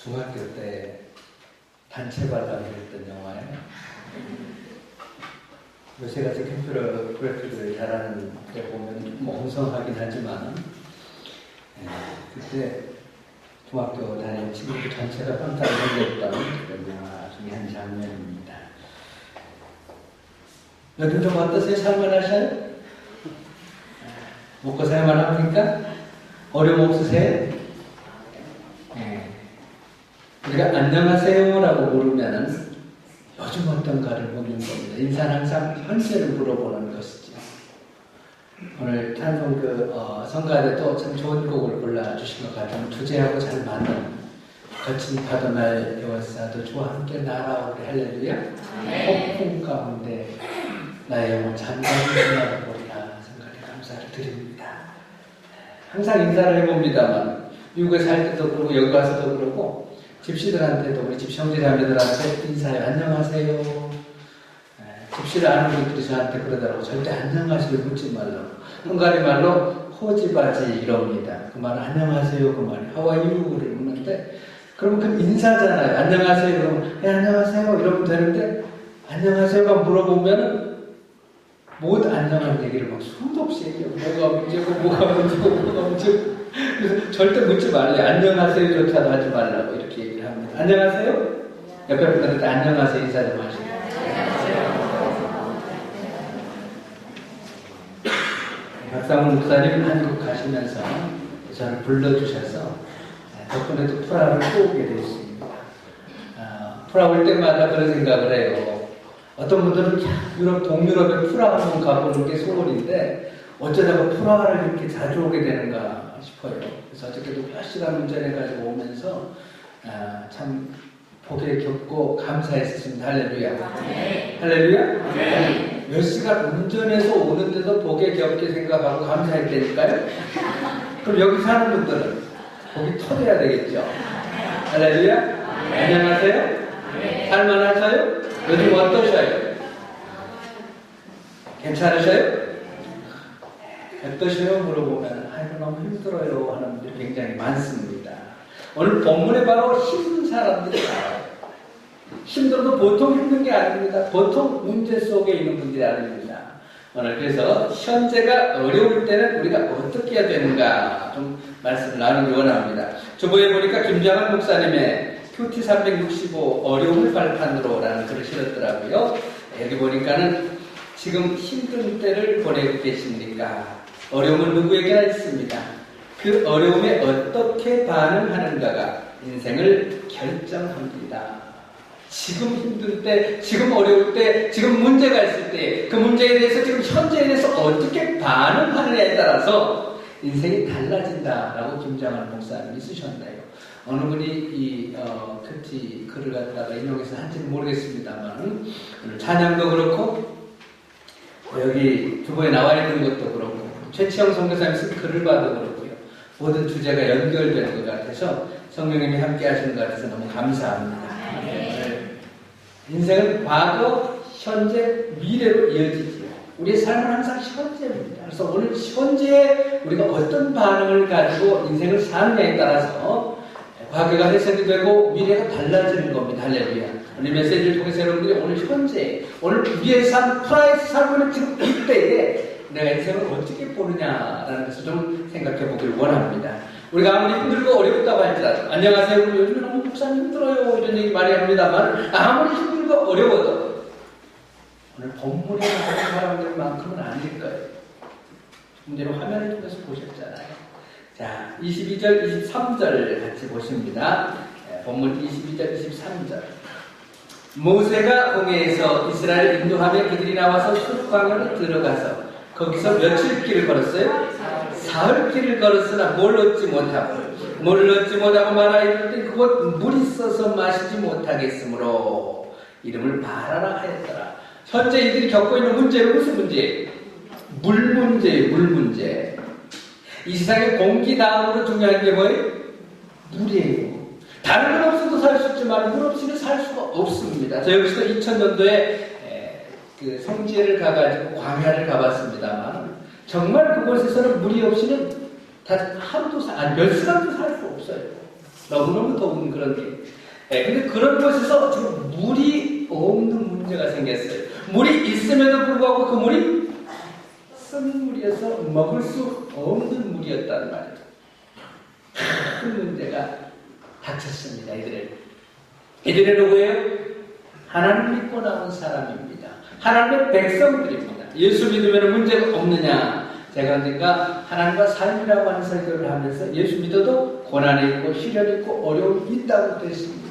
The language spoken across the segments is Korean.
중학교 때 단체 관람을 했던 영화예요. 요새같이 컴퓨터 그래픽을 잘하는 데 보면 좀 엉성하긴 하지만 그때 중학교 다니는 친구들 전체가 깜짝 놀랐던 그런 영화 중에 한 장면입니다. 요즘 좀 어떠세요? 살만하셔요? 먹고 살만 합니까? 어려움 없으세요? 우리가 안녕하세요라고 물으면은 요즘 어떤가를 묻는 겁니다. 인사는 항상 현재를 물어보는 것이죠. 오늘 찬송 성가대도 참 좋은 곡을 골라주신 것 같아요. 주제하고 잘 맞는 거친 파도날 여호와도 주와 함께 날아오리 할렐루야. 폭풍 가운데 나의 영혼 잠잠히 지나가보리라 생각에 감사를 드립니다. 항상 인사를 해봅니다만 미국에 살 때도 그러고 여기 와서도 그러고 집시들한테도 우리 집 형제자매들한테 인사해요. 안녕하세요. 집시를 아는 분들이 저한테 그러더라고. 절대 안녕하세요 묻지 말라고. 헝가리 말로 호지바지 이럽니다. 그 말은 안녕하세요 그 말이 하와이유를 묻는데 그러면 그 인사잖아요. 안녕하세요 그러면 안녕하세요 이러면 되는데 안녕하세요만 물어보면은 못 안녕한 얘기를 막 수도 없이 얘기해요. 뭐가 문제고 뭐가 문제고 그래서 절대 묻지 말래. 안녕하세요조차도 하지 말라고 이렇게 얘기를 합니다. 안녕하세요? 옆에 분들한테 안녕하세요 인사 좀 하시고. 박상훈 목사님 한국 가시면서 저를 불러주셔서 덕분에 또 프라하를 또 오게 됐습니다. 프라 올 때마다 그런 생각을 해요. 어떤 분들은 유럽, 동유럽에 프라 한번 가보는 게 소원인데 어쩌다가 프라하를 이렇게 자주 오게 되는가 싶어요. 그래서 어저께도 몇 시간 운전해가지고 오면서 참 보기에 겹고 감사했습니다. 할렐루야. 네. 할렐루야? 네. 몇 시간 운전해서 오는데도 보기에 겹게 생각하고 감사했다니까요? 그럼 여기 사는 분들은 보기 터져야 되겠죠? 할렐루야? 네. 안녕하세요? 네. 살만하셔요? 요즘 어떠셔요? 괜찮으셔요? 어떠셔요? 물어보면 아이고 너무 힘들어요 하는 분들이 굉장히 많습니다. 오늘 본문에 바로 힘든 사람들이 나와요. 힘들어도 보통 힘든 게 아닙니다. 보통 문제 속에 있는 분들이 아닙니다. 오늘 그래서 현재가 어려울 때는 우리가 어떻게 해야 되는가 좀 말씀을 나누기 원합니다. 주보에 보니까 김장한 목사님의 큐티 365 어려움을 발판으로 라는 글을 실었더라고요. 여기 보니까는 지금 힘든 때를 보내고 계십니까? 어려움은 누구에게나 있습니다. 그 어려움에 어떻게 반응하는가가 인생을 결정합니다. 지금 힘들 때, 지금 어려울 때, 지금 문제가 있을 때, 그 문제에 대해서 지금 현재에 대해서 어떻게 반응하느냐에 따라서 인생이 달라진다라고 김장한 목사님이 쓰셨네요. 어느 분이 이 큐티 글을 갖다가 인용해서 한지는 모르겠습니다만 오늘 찬양도 그렇고 여기 주보에 나와 있는 것도 그렇고 최치영 선교사님이 쓴 글을 봐도 그렇고요. 모든 주제가 연결되는 것 같아서 성령님이 함께 하시는 것 같아서 너무 감사합니다. 네. 인생은 과거, 현재, 미래로 이어지지요. 우리의 삶은 항상 현재입니다. 그래서 오늘 현재에 우리가 어떤 반응을 가지고 인생을 사느냐에 따라서 과거가 해석이 되고 미래가 달라지는 겁니다. 할렐루야. 오늘 메시지를 통해서 여러분들이 오늘 현재, 오늘 우리의 삶, 프라에서 살고 있는 지금 이때에 내가 인생을 어떻게 보느냐라는 것을 좀 생각해 보길 원합니다. 우리가 아무리 힘들고 어렵다고 할지라도 안녕하세요. 요즘에 너무 목사님 힘들어요. 이런 얘기 많이 합니다만 아무리 힘들고 어려워도 오늘 본문에 나오는 사람들만큼은 아닐 거예요. 문제로 화면을 통해서 보셨잖아요. 자, 22절, 23절 같이 보십니다. 본문 22절, 23절. 모세가 홍해에서 이스라엘을 인도하며 그들이 나와서 숲광야로 들어가서 거기서 며칠 길을 걸었어요? 사흘 길을 걸었으나 뭘 얻지 못하고 마라 이르되 그곳 물이 있어서 마시지 못하겠으므로 이름을 마라라 하였더라. 현재 이들이 겪고 있는 문제는 무슨 문제예요? 물 문제예요. 물 문제. 이 세상에 공기 다음으로 중요한 게 뭐예요? 물이에요. 다른 건 없어도 살 수 있지만 물 없이는 살 수가 없습니다. 저 여기서 2000년도에 그 성지를 가가지고 광야를 가봤습니다만 정말 그곳에서는 물이 없이는 다 하루도 몇 시간도 살 수 없어요. 너무너무 더운 그런 게. 근데 그런 곳에서 지금 물이 없는 문제가 생겼어요. 물이 있음에도 불구하고 그 물이 쓴 물이어서 먹을 수 없는 물이었단 말이에요. 큰 문제가 닥쳤습니다. 이들은 누구예요? 하나님 믿고 나온 사람입니다. 하나님의 백성들입니다. 예수 믿으면 문제가 없느냐? 제가 언젠가 하나님과 삶이라고 하는 설교를 하면서 예수 믿어도 고난이 있고 시련이 있고 어려움이 있다고 그랬습니다.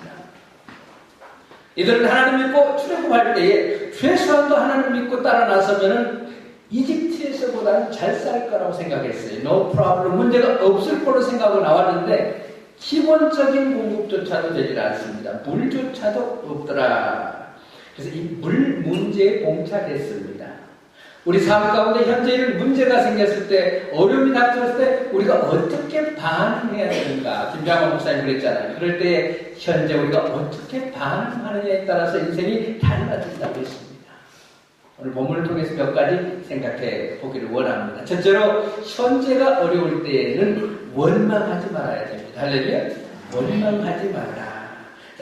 이들은 하나님 믿고 출애굽할 때에 최소한도 하나님 믿고 따라 나서면은 이집트에서보다는 잘 살 거라고 생각했어요. No problem. 문제가 없을 거로 생각하고 나왔는데 기본적인 공급조차도 되질 않습니다. 물조차도 없더라. 그래서 이 물 문제에 봉착했습니다. 우리 삶 가운데 현재 이런 문제가 생겼을 때, 어려움이 닥쳤을 때 우리가 어떻게 반응해야 되는가? 김장원 목사님 그랬잖아요. 그럴 때 현재 우리가 어떻게 반응하느냐에 따라서 인생이 달라진다고 했습니다. 오늘 본문을 통해서 몇 가지 생각해 보기를 원합니다. 첫째로 현재가 어려울 때에는 원망하지 말아야 됩니다. 할렐루야. 원망하지 말라.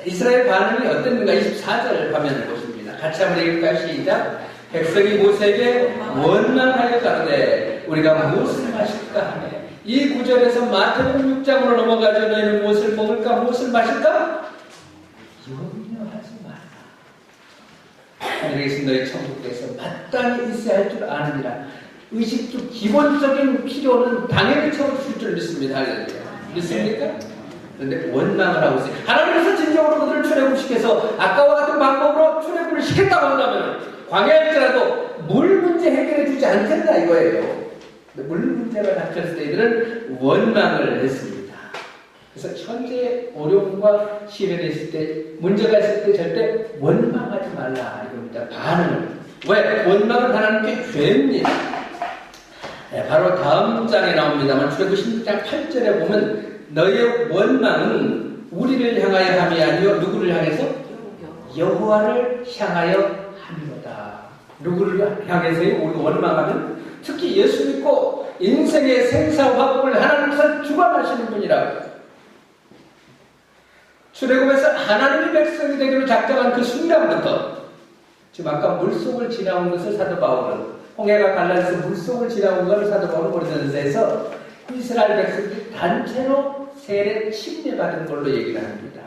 이스라엘 반응이 어땠는가? 24절 화면을 보십니다. 같이 한번 읽을까요? 시작. 백성이 모세에게 원망하여 가로되 우리가 무엇을 마실까 하네. 이 구절에서 마태복음 6장으로 넘어가죠. 너희는 무엇을 먹을까 무엇을 마실까? 염려하지 마라. 하늘에 계신 너희 천국에서 마땅히 있어야 할 줄 아느니라. 의식적 기본적인 필요는 당연히 채워줄 줄 믿습니다. 믿습니까? 그런데 원망을 하고 있어요. 하나님께서 진정으로 그들을 출애굽시켜서 아까와 같은 방법으로 출애굽을 시켰다고 한다면 광야일지라도 물 문제 해결해 주지 않겠다 이거예요. 물 문제가 닥쳤을 때 이들은 원망을 했습니다. 그래서 현재 어려움과 시련이 있을 때, 문제가 있을 때 절대 원망하지 말라 이겁니다. 반응을. 왜? 원망은 하나님께 죄입니다. 바로 다음 장에 나옵니다만 출애굽 16장 8절에 보면 너희의 원망은 우리를 향하여 함이 아니요 누구를 향해서? 여호와를 향하여 합니다. 누구를 향해서요? 우리가 원망하면 특히 예수 믿고 인생의 생사화복을 하나님께서 주관하시는 분이라고. 출애굽에서 하나님의 백성이 되기로 작정한 그 순간부터 지금 아까 물속을 지나온 것을 사도 바울은 홍해가 갈라져서 물속을 지나온 것을 사도 바울은 고린도전서에서 이스라엘 백성들이 단체로 세례 침례받은 걸로 얘기를 합니다.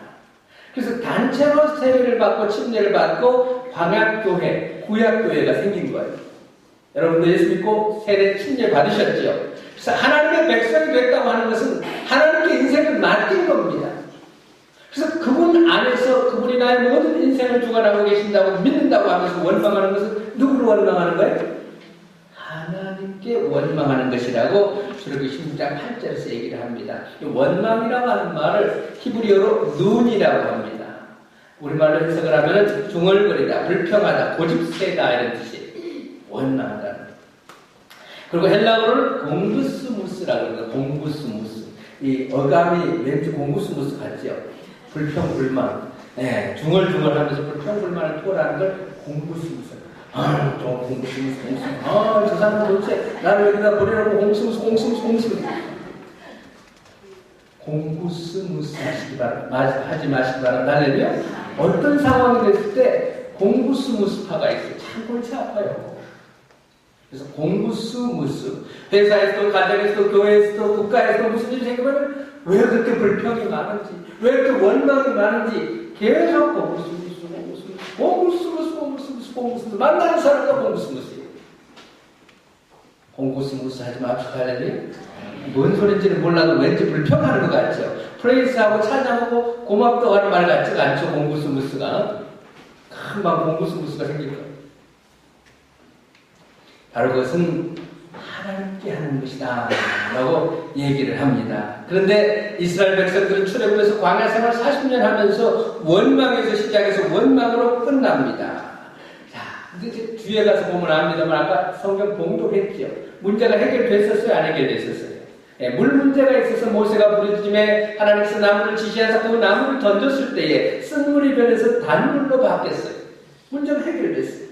그래서 단체로 세례를 받고 침례를 받고 광약교회, 구약교회가 생긴 거예요. 여러분도 예수 믿고 세례 침례 받으셨죠? 그래서 하나님의 백성이 됐다고 하는 것은 하나님께 인생을 맡긴 겁니다. 그래서 그분 안에서 그분이 나의 모든 인생을 주관하고 계신다고 믿는다고 하면서 원망하는 것은 누구를 원망하는 거예요? 하나님께 원망하는 것이라고 출애굽 16장 8절에서 얘기를 합니다. 원망이라고 하는 말을 히브리어로 눈이라고 합니다. 우리말로 해석을 하면 중얼거리다, 불평하다, 고집세다 이런 뜻이에요. 원망하다. 그리고 헬라어로는 공구스무스라고 합니다. 공구스무스. 이 어감이 왠지 공구스무스 같죠? 불평불만. 네, 중얼중얼하면서 불평불만을 토하는 걸 공구스무스. 좀 공구스무스. 저 사람 도대체 나를 여기다 보내놓고 공구스무스. 공구스무스 하지 마시기 바랍니다. 할렐루야. 어떤 상황이 됐을 때 공구스무스파가 있어요. 참 골치 아파요. 그래서 공구스무스. 회사에서도, 가정에서도, 교회에서도, 국가에서도 무슨 일이 생기면 왜 그렇게 불평이 많은지, 왜 이렇게 원망이 많은지 계속 공구스무스. 만나는 사람도 공구스무스예요. 공구스무스 하지 맙시다. 할렐루야. 뭔 소리인지는 몰라도 왠지 불평하는 것 같죠. 프레이스하고 찬양하고 고맙다고 하는 말 같지가 않죠. 공구스무스가. 금방 공구스무스가 생길 거예요. 바로 그것은 하나님께 하는 것이다 라고 얘기를 합니다. 그런데 이스라엘 백성들은 출애굽에서 광야 생활 40년 하면서 원망에서 시작해서 원망으로 끝납니다. 자, 근데 이제 뒤에 가서 보면 압니다만 아까 성경 봉독했죠. 문제가 해결됐었어요? 안 해결됐었어요? 물 문제가 있어서 모세가 부르짖음에 하나님께서 나무를 지시하사 그 나무를 던졌을 때에 쓴 물이 변해서 단물로 바뀌었어요. 문제가 해결됐어요.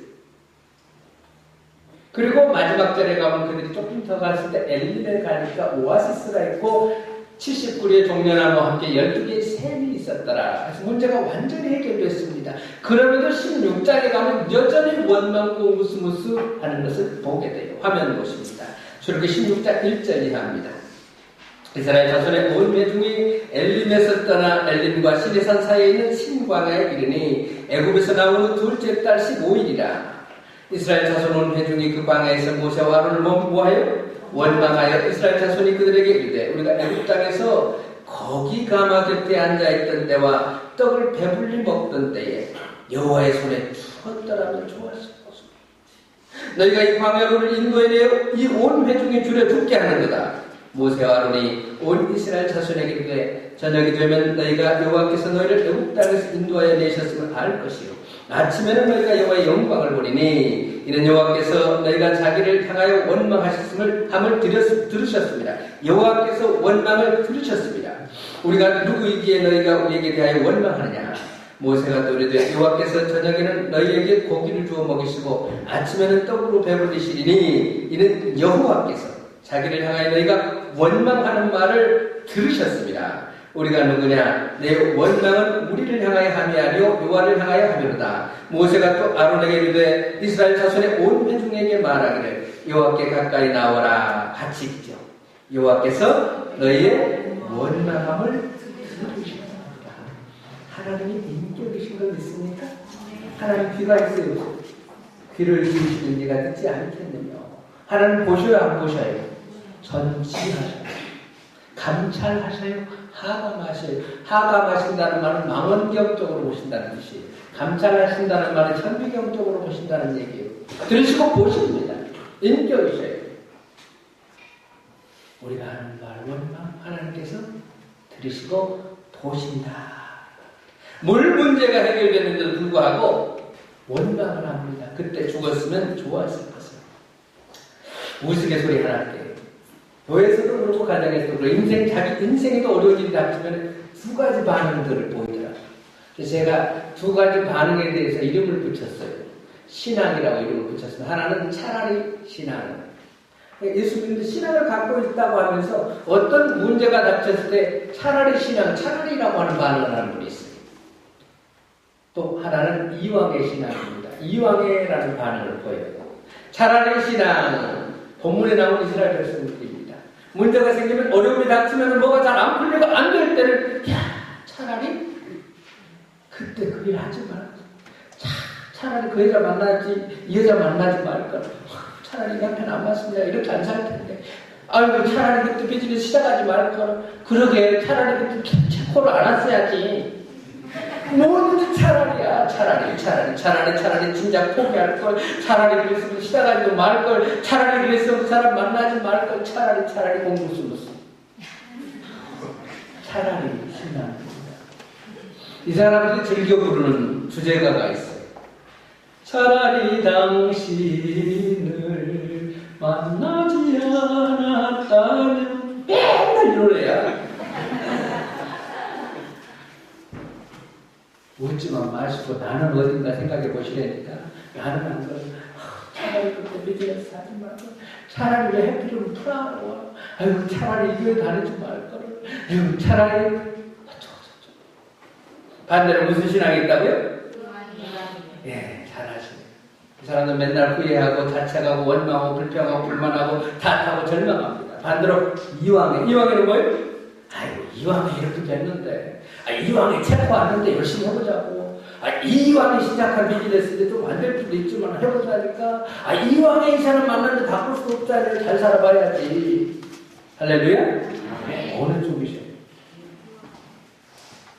그리고 마지막 절에 가면 그들이 조금 더 갔을 때 엘리에 가니까 오아시스가 있고 70그루의 종려나무와 함께 12개의 샘이 있었더라. 그래서 문제가 완전히 해결됐습니다. 그럼에도 16장에 가면 여전히 원망고 무스무스하는 것을 보게 돼요. 화면 보십니다. 출애굽기 16장 1절 이하입니다. 이스라엘 자손의 온 회중이 엘림에서 떠나 엘림과 시내산 사이에 있는 신광야에 이르니 애굽에서 나온 후 둘째 달 15일이라. 이스라엘 자손 온 회중이 그 광야에서 모세와 아론을 뭐하여? 원망하여 이스라엘 자손이 그들에게 이르되 우리가 애굽 땅에서 거기 가마 곁에 앉아있던 때와 떡을 배불리 먹던 때에 여호와의 손에 죽었더라면 좋았을 것이다. 너희가 이 광야로를 인도해 이 온 회중이 줄여 죽게 하는도다. 모세와 아론이 온 이스라엘 자손에게 이르되 저녁이 되면 너희가 여호와께서 너희를 애굽 땅에서 인도하여 내셨음을 알 것이요 아침에는 너희가 여호와의 영광을 보리니 이는 여호와께서 너희가 자기를 향하여 원망하셨음을 함을 들으셨습니다. 여호와께서 원망을 들으셨습니다. 우리가 누구이기에 너희가 우리에게 대하여 원망하느냐. 모세가 또 이르되 여호와께서 저녁에는 너희에게 고기를 주어 먹이시고 아침에는 떡으로 배불리시리니 이는 여호와께서 자기를 향하여 너희가 원망하는 말을 들으셨습니다. 우리가 누구냐? 내 원망은 우리를 향하여 함이 아니요 여호와를 향하여 함이로다. 모세가 또 아론에게 이르되 이스라엘 자손의 온 회중에게 말하기를 여호와께 가까이 나오라 같이 있죠. 여호와께서 너희의 원망함을 들으셨다. 하나님이 인격이신 걸 믿습니까? 하나님 귀가 있어요. 귀를 기울이시는 이가 듣지 않겠느냐. 하나님 보셔요 안 보셔요? 전지하셔요. 감찰하셔요. 하감하셔요. 하감하신다는 말은 망원경적으로 보신다는 뜻이에요. 감찰하신다는 말은 현미경적으로 보신다는 얘기예요. 들으시고 보십니다. 인격이셔요. 우리가 하는 말 원망 하나님께서 들으시고 보신다. 물 문제가 해결되는데도 불구하고 원망을 합니다. 그때 죽었으면 좋았을 것을. 우스갯소리 하나 할게요. 교회에서도 그렇고 가정에서도 그렇고 자기 인생에도 어려운 일이 닥치면 두 가지 반응들을 보이더라고요. 그래서 제가 두 가지 반응에 대해서 이름을 붙였어요. 신앙이라고 이름을 붙였어요. 하나는 차라리 신앙. 예수 믿는 신앙을 갖고 있다고 하면서 어떤 문제가 닥쳤을 때 차라리 신앙, 차라리라고 하는 반응을 하는 분이 있어요. 또 하나는 이왕의 신앙입니다. 이왕의라는 반응을 보여요. 차라리 신앙, 본문에 나온 이스라엘 백성들입니다. 문제가 생기면 어려움이 닥치면 뭐가 잘 안 풀리고 안 될 때는 차라리 그때 그 일 하지 말고 차라리 그 여자 만나지 이 여자 만나지 말걸. 차라리 남편 안 맞습니다. 이렇게 안 살 텐데. 아이고 차라리 그때 비즈니스 시작하지 말걸. 그러게 차라리 그때 체코를 안 왔어야지. 뭐든지 차라리야. 차라리 진작 포기할 걸. 차라리 그랬으면 시작하지도 말 걸. 차라리 그랬으면 그 사람 만나지 말 걸. 차라리 공부 쓰면서. 차라리 신앙입니다. 이 사람들이 즐겨 부르는 주제가가 있어요. 차라리 당신을 만나지 않았다면 맨날 이 노래야. 웃지만 마시고 나는 어딘가 생각해 보시라니까. 나는 안 그래. 차라리 그때 비즈니스 하지 말걸. 차라리 왜 해피를 풀어하고. 아이고 차라리 이교회 다니지 말걸. 아이고 차라리 반대로 무슨 신앙이 있다고요? 예, 잘하시네. 이 사람들 맨날 후회하고 자책하고 원망하고 불평하고 불만하고 탓하고 절망합니다. 반대로 이왕에는 뭐예요? 아이고 이왕에 이렇게 됐는데 이왕에 체코 왔는데 열심히 해보자고. 이왕에 시작한 비즈니스인데 좀 안 될 수도 있지만 해보자니까. 이왕에 이 사람 만났는데 바꿀 수 없다니 잘 살아봐야지. 할렐루야? 어느 쪽이셔?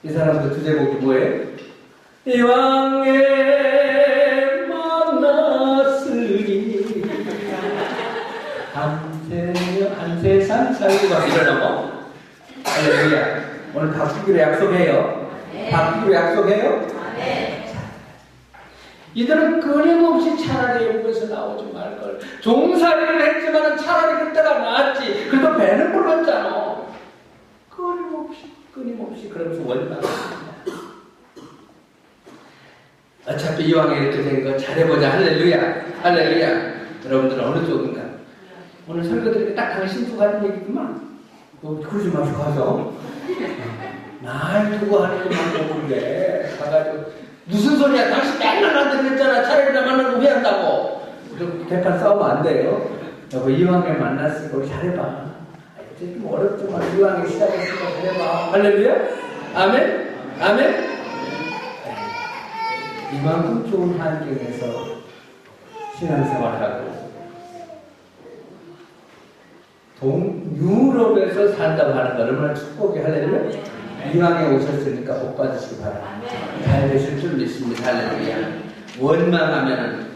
이 사람들 주제곡이 뭐예요? 이왕에 만났으니 한 세상 살고 막 이러나고? 할렐루야. 오늘 바꾸기로 약속해요. 바꾸기로 약속해요? 이들은 끊임없이 차라리 외국에서 나오지 말걸. 종살이를 했지만 차라리 그때가 나았지. 그래도 배는 불렀잖아. 끊임없이 그러면서 원망합니다. 어차피 이왕에 이렇게 된 거 잘해보자. 할렐루야. 여러분들은 어느 쪽인가? 오늘 설교 드리면 딱 당신 두 가지 얘기구만. 그러지 마시고 가서. 날 두고 하는 것만 보는데, 가가지고, 무슨 소리야? 당신 맨날 나한테 그랬잖아. 차라리 나 만나고 후회한다고. 그럼 대판 싸우면 안 돼요. 여보, 이왕에 만났으니까 우리 잘해봐. 좀 어렵지만 이왕에 시작했으니까 잘해봐. 할렐루야? 아멘? 아멘? 이만큼 좋은 환경에서 신앙생활하고 유럽에서 산다고 하는 거 얼마나 축복이 할렐루야? 이왕에 오셨으니까 복 받으시기 바랍니다. 잘 되실 줄 믿습니다. 할렐루야. 원망하면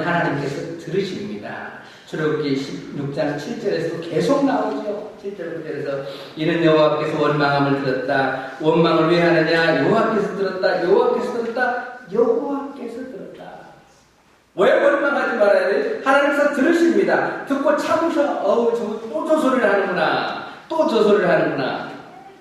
하나님께서 들으십니다. 출애굽기 16장 7절에서 계속 나오죠. 7절부터 이는 여호와께서 원망함을 들었다. 원망을 왜 하느냐? 여호와께서 들었다. 여호와께서 들었다. 여호와께서 들었다. 왜 원망하지 말아야 돼? 하나님께서 들으십니다. 듣고 참으셔. 저거 또 저 소리를 하는구나. 또 저 소리를 하는구나.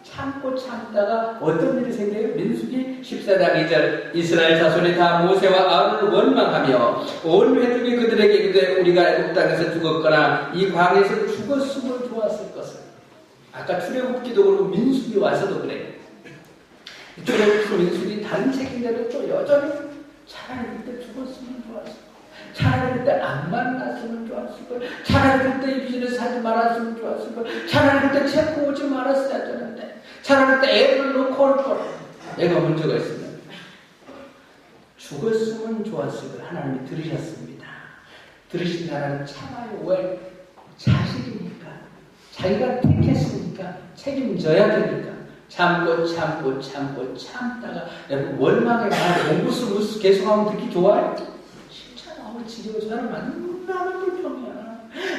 참고 참다가 어떤 일이 생겨요? 민수기 14장 2절 이스라엘 자손이 다 모세와 아론을 원망하며 온 회중이 그들에게 이르되 우리가 애굽 땅에서 죽었거나 이 광야에서 죽었으면 좋았을 것을. 아까 출애굽기도 그렇고 민수기 와서도 그래요. 출애굽기 민수기 다른 책인데도 또 여전히 차라리 그때 죽었으면 좋았을 걸. 차라리 그때 안 만났으면 좋았을 걸. 차라리 그때 이 비즈니스 하지 말았으면 좋았을 걸. 차라리 그때 체코 오지 말았어야 되는데. 차라리 그때 애를 놓고 올 걸. 애가 문제가 있으면. 죽었으면 좋았을 걸. 하나님이 들으셨습니다. 들으신 나라는 참아요. 왜? 자식이니까. 자기가 택했으니까 책임져야 되니까. 참고 참다가 여러분 원망의 말 공부스 계속하면 듣기 좋아요? 지겨워서 사람 만나면 불평이야.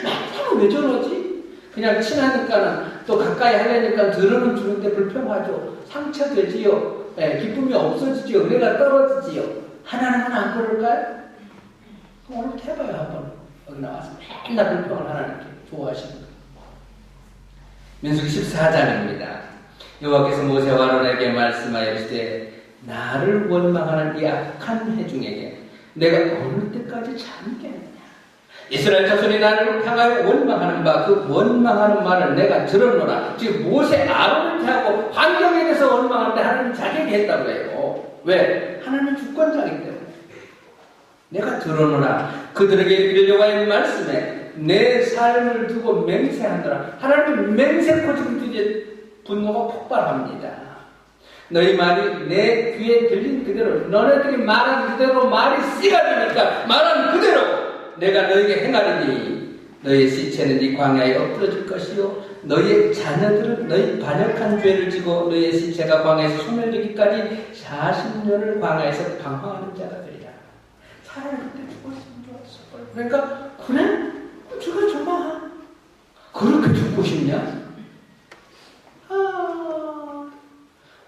만나면 왜 저러지? 그냥 친하니까는 또 가까이 하려니까 들으면 주는데 불평하죠. 상처되지요. 기쁨이 없어지지요. 은혜가 떨어지지요. 하나님은 안 그럴까요? 오늘 해봐요 한번. 여기 나와서 맨날 불평을 하나님께 좋아하시는 거예요. 민수기 14장입니다. 여호와께서 모세와 아론에게 말씀하여 이르시되 나를 원망하는 이 악한 회중에게 내가 어느 때까지 참겠느냐. 이스라엘 자손이 나를 향하여 원망하는 바 그 원망하는 말을 내가 들었노라. 지금 모세 아론을 대하고 환경에 대해서 원망하는데 하나님 자격이 했다고 해요. 왜? 하나님 주권자이기 때문에. 내가 들었노라. 그들에게 이르려고 하는 말씀에 내 삶을 두고 맹세하노라. 하나님 맹세코 지금 이제 분노가 폭발합니다. 너희 말이 내 귀에 들린 그대로 너네들이 말한 그대로 말이 씨가 되니까 말한 그대로 내가 너에게 행하리니 너희의 시체는 이 광야에 엎드러질 것이요 너희의 자녀들은 너희 반역한 죄를 지고 너희의 시체가 광야에서 소멸되기까지 40년을 광야에서 방황하는 자가 되리라. 차라리 그때 죽었으면 좋았을 걸. 그러니까 그래? 죽어줘봐. 그렇게 죽고 싶냐?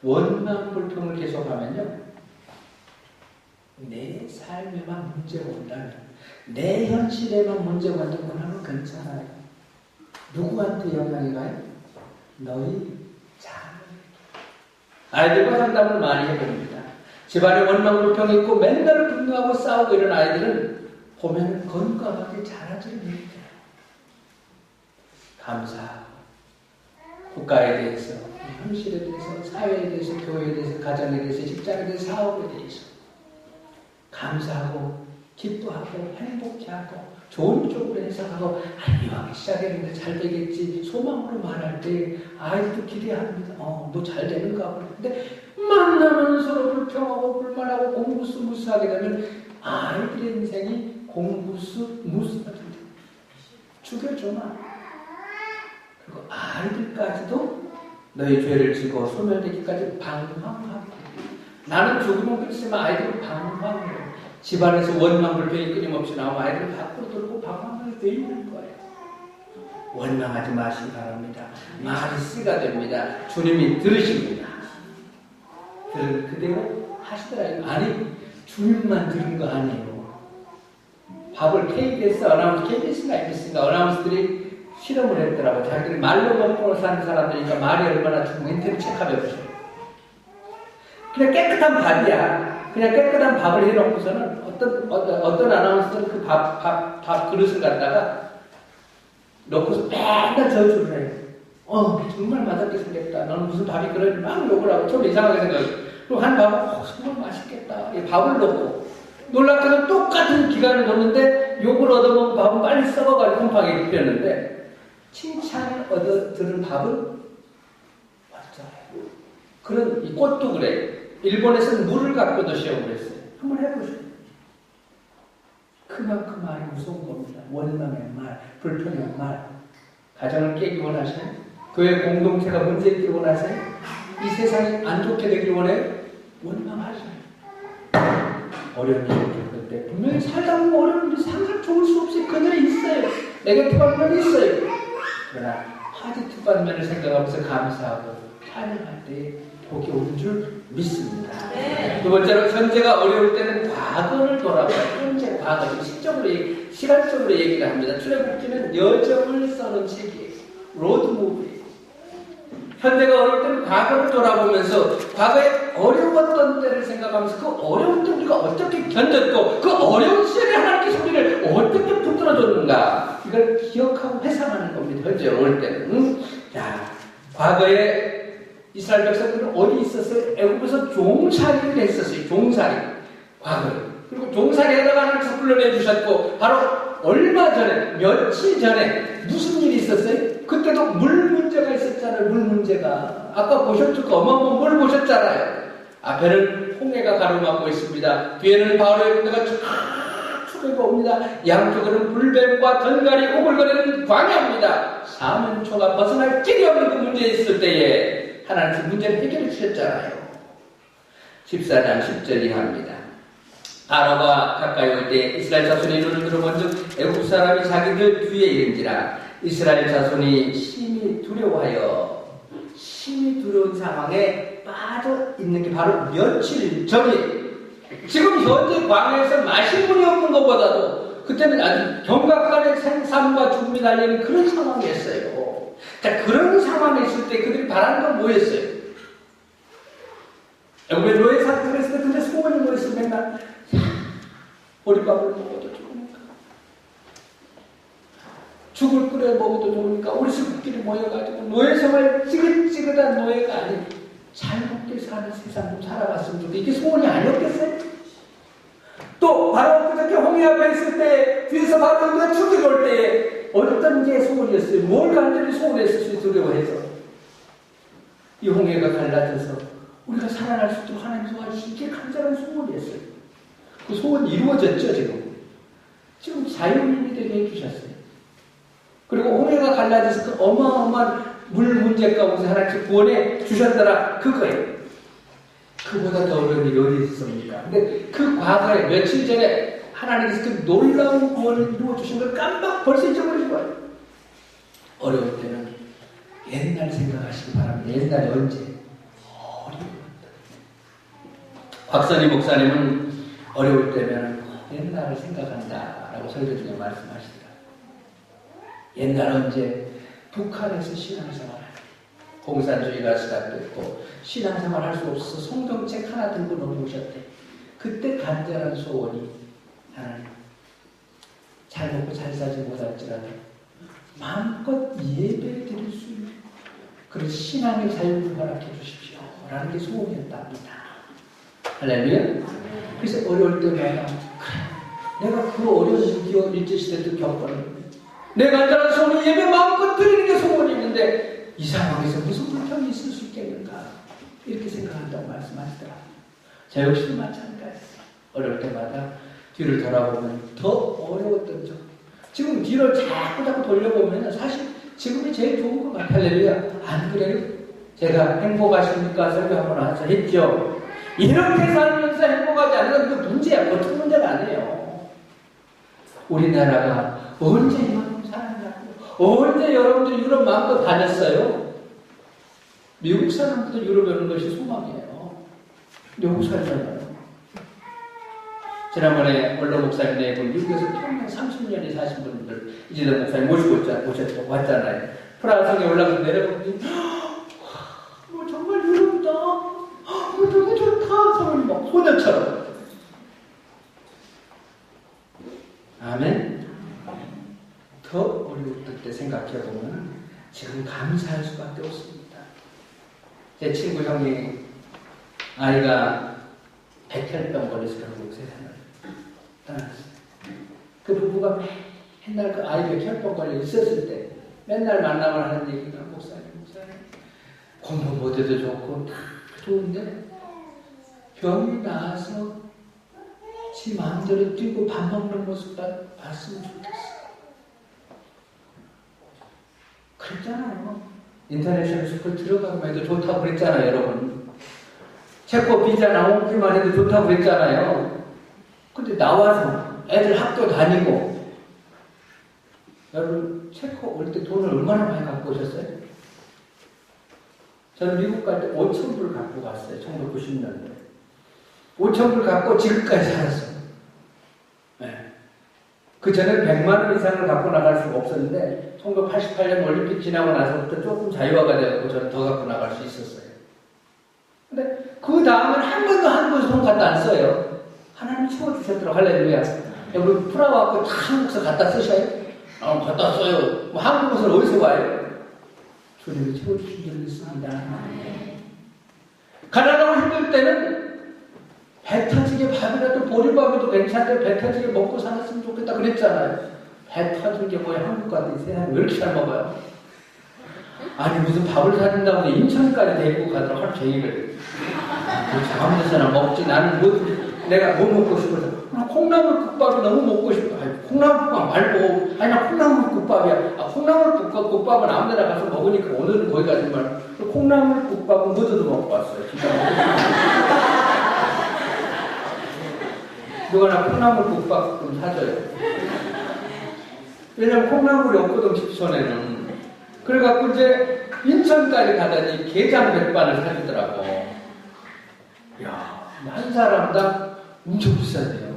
원망 불평을 계속하면요, 내 삶에만 문제가 온다면, 내 현실에만 문제가 온다면 그러면 괜찮아요. 누구한테 영향이 가요? 너희 자녀. 아이들과 상담을 많이 해봅니다. 집안에 원망 불평이 있고 맨날 분노하고 싸우고 이런 아이들은 보면 건강하게 자라지 못해요. 감사하고 국가에 대해서, 현실에 대해서, 사회에 대해서, 교회에 대해서, 가정에 대해서, 직장에 대해서, 사업에 대해서 감사하고 기뻐하고 행복해하고 좋은 쪽으로 해석하고 이왕에 시작했는데 잘 되겠지 소망으로 말할 때 아이도 기대합니다. 너 잘 되는가 보네. 근데 만나면 서로 불평하고 불만하고 공부스무스하게 되면 아이들의 인생이 공부스무스가 됩니다. 죽여줘마. 그리고 아이들까지도 너희 죄를 지고 소멸되기까지 방황하게. 나는 죽으면 그렇지만 아이들은 방황해요. 집안에서 원망 불평이 끊임없이 나오면 아이들은 밖으로 돌고 방황을 돼 있는 거예요. 원망하지 마시기 바랍니다. 말이 씨가 됩니다. 주님이 들으십니다. 들은 그대로 하시더라고요. 아니, 주님만 들은 거 아니에요. 밥을 KBS인가 MBC인가 어나운서들이 실험을 했더라고요. 자기들이 말로 먹고 사는 사람들이니까 말이 얼마나 중요해. 인터넷 체크해보세요. 그냥 깨끗한 밥이야. 그냥 깨끗한 밥을 해놓고서는 어떤 아나운서는 그 밥 그릇을 갖다가 놓고서 맨날 저주를 해요. 정말 맛없게 생겼다. 너는 무슨 밥이 그러니 막 욕을 하고 좀 이상하게 생각해. 그리고 한 밥은 정말 맛있겠다. 이 밥을 넣고 놀랍게도 똑같은 기간을 놓는데 욕을 얻어먹은 밥은 빨리 썩어가지고 곰팡이를 피웠는데 칭찬을 얻어들은 밥은 맛있잖아요. 그런 이 꽃도 그래. 일본에서는 물을 갖고도 시험을 했어요. 한번 해보세요. 그만큼 말이 무서운 겁니다. 원망의 말, 불편의 말. 가정을 깨기 원하세요? 교회 공동체가 문제 있기를 원하세요? 이 세상이 안 좋게 되길 원해요? 원망하세요. 어려운 일을 겪을 때 분명히 살다 보면 어려운 일이 항상 좋을 수 없이 그늘에 있어요. 네거티브한 면이 있어요. 그러나 파지티브한 면을 생각하면서 감사하고 찬양할 때 복이 오는 줄 믿습니다. 네. 두 번째로 현재가 어려울 때는 과거를 돌아봐요. 현재, 과거, 시간적으로 얘기를 합니다. 출애굽기는 여정을 써는 책이에요. 로드무비예요. 현재가 어려울 때는 과거를 돌아보면서 과거에 어려웠던 때를 생각하면서 그 어려운 때 우리가 어떻게 견뎠고 그 어려운 시절에 하나님께서 우리를 어떻게 붙들어줬는가 이걸 기억하고 회상하는 겁니다. 현재 어려울 때는. 자, 과거에 이스라엘 백성들은 어디 있었어요? 애굽에서 종살이를 했었어요. 종살이. 과거에. 그리고 종살이 하다가 하나님께서 불러내주셨고 바로 얼마 전에, 며칠 전에 무슨 일이 있었어요? 그때도 물 문제가 있었잖아요. 물 문제가. 아까 보셨죠? 그 어마어마한 물 보셨잖아요. 앞에는 홍해가 가로막고 있습니다. 뒤에는 바로의 군대가 쭉 추격이 옵니다. 양쪽으로는 불뱀과 전갈이 오글거리는 광야입니다. 사면초가 벗어날 길이 없는 그 문제에 있을 때에 하나님께서 문제를 해결해 주셨잖아요. 14장 10절이 합니다. 바로가 가까이 올 때 이스라엘 자손이 눈을 들어 먼저 애굽 사람이 자기들 뒤에 이른지라. 이스라엘 자손이 심히 두려워하여 심히 두려운 상황에 빠져 있는 게 바로 며칠 전이 지금 현재 광야에서 마실 물이 없는 것보다도 그때는 아주 경각간의 생사과 죽음이 달리는 그런 상황이었어요. 자, 그런 상황에 있을 때 그들이 바라는 건 뭐였어요? 왜 노예 사건을 했을 때 근데 소원이 뭐였어요? 맨날 보리밥을 먹어도 좋으니까 죽을 끓여 먹어도 좋으니까 우리 식구끼리 모여가지고 노예 생활 찌긋찌긋한 노예가 아닌 잘 먹게 사는 세상 좀 살아갔으면 좋겠다. 이게 소원이 아니었겠어요? 또 바로 그렇게 홍해 앞에 있을 때 뒤에서 바로 누가 죽이고 올 때에 어떤 게 소원이었어요? 뭘 간절히 소원했을지 두려워해서 이 홍해가 갈라져서 우리가 살아날 수 있도록 하나님 소원하시 이게 간절한 소원이었어요. 그 소원이 이루어졌죠. 지금 자유인이 되게 해주셨어요. 그리고 홍해가 갈라져서 그 어마어마한 물 문제 가운데 하나님께서 구원해 주셨더라. 그거예요. 그보다 더 어려운 일이 어디 있습니까? 근데 그 과거에 며칠 전에 하나님께서 그 놀라운 구원을 이루어주신 걸 벌써 잊어버리신 거예요. 어려울 때는 옛날 생각하시기 바랍니다. 옛날에 언제? 어려울 때. 곽선희 목사님은 어려울 때면 옛날을 생각한다라고 설교 중에 말씀하시더라고요. 옛날 언제? 북한에서 신앙생활 공산주의가 시작됐고 신앙생활 할 수 없어서 성경책 하나 들고 넘어오셨대. 그때 간절한 소원이 하나님 잘 먹고 잘 살지 못할지라도 마음껏 예배 드릴 수 있는 그런 신앙의 자유를 허락해 주십시오 라는 게 소원이었답니다. 할렐루야. 그래서 어려울 때마다 그래, 내가 그 어려운 일제시대 때 겪었는데 내 간절한 소원이 예배 마음껏 드리는 게 소원이 있는데 이 상황에서 무슨 불평이 있을 수 있겠는가 이렇게 생각한다고 말씀하시더라고요. 저 역시도 마찬가지예요. 어려울 때마다 뒤를 돌아보면 더 어려웠던 점 지금 뒤를 자꾸 돌려보면 사실 지금이 제일 좋은 것 같아요. 할렐루야. 안 그래요? 제가 행복하십니까? 설교 한번 와서 했죠. 이렇게 살면서 행복하지 않는 건 그 문제야. 보통 문제가 아니에요. 우리나라가 언제 이만큼 살았냐고 언제 여러분들이 유럽 마음껏 다녔어요? 미국 사람들도 유럽에 오는 것이 소망이에요. 미국 살잖아요. 지난번에 원로 목사님 네 분 미국에서 평생 30년이 사신 분들 이재동 목사님 모시고 왔잖아요. 프라하 성에 올라가서 내려보니 정말 유럽이다. 너무 좋다. 사람이 막 소녀처럼. 아멘. 더 어려울 때 생각해보면 지금 감사할 수밖에 없습니다. 제 친구 형이 아이가 백혈병 걸려서 결국 세상을 떠났어요. 그 부부가 맨날 그 아이 백혈병 걸려 있었을 때 맨날 만나면 하는 얘기가 목사님 공부 못해도 좋고 다 좋은데 병이 나서 지 마음대로 뛰고 밥 먹는 모습 봤으면 좋겠어. 그랬잖아요. 인터내셔널 스쿨 들어가기만 해도 좋다고 그랬잖아요, 여러분. 체코 비자 나오기만 해도 좋다고 그랬잖아요. 근데 나와서 애들 학교 다니고, 여러분, 체코 올 때 돈을 얼마나 많이 갖고 오셨어요? 저는 미국 갈 때 5,000불 갖고 갔어요, 1990년도에. 5,000불 갖고 지금까지 살았어요. 네. 그 전에 100만 원 이상을 갖고 나갈 수가 없었는데 1988년 올림픽 지나고 나서부터 조금 자유화가 되었고 저는 더 갖고 나갈 수 있었어요. 근데 그 다음엔 한 번도 한국에서 돈 갖다 안 써요. 하나님 채워주셨더라고. 할렐루야. 여러분 프라하 갖고 다 한국에서 갖다 쓰셔요? 갖다 써요. 뭐 한국에서 어디서 와요? 주님이 채워주신 줄 믿습니다. 가난하고 힘들 때는 배 터지게 밥이라도 보리밥이도 괜찮은데 배 터지게 먹고 살았으면 좋겠다 그랬잖아요. 배 터진 게 뭐야. 한국 같은 세상에 왜 이렇게 잘 먹어요? 아니 무슨 밥을 사준다고 인천까지 데리고 가도록 하루 종일을 그렇지 아무 데서나 먹지. 나는 내가 뭐 먹고 싶어서 콩나물국밥이 너무 먹고 싶어. 아니, 콩나물국밥 말고 아니 나 콩나물국밥이야. 콩나물국밥은 아무 데나 가서 먹으니까 오늘은 거기 가지 말고 콩나물국밥은 모두도 먹고 왔어요. 진짜 누가 나 콩나물국밥 좀 사줘요. 왜냐면 콩나물이 없거든 집촌에는. 그래갖고 이제 인천까지 가더니 게장 백반을 사주더라고. 야, 한 사람당 엄청 비싸대요.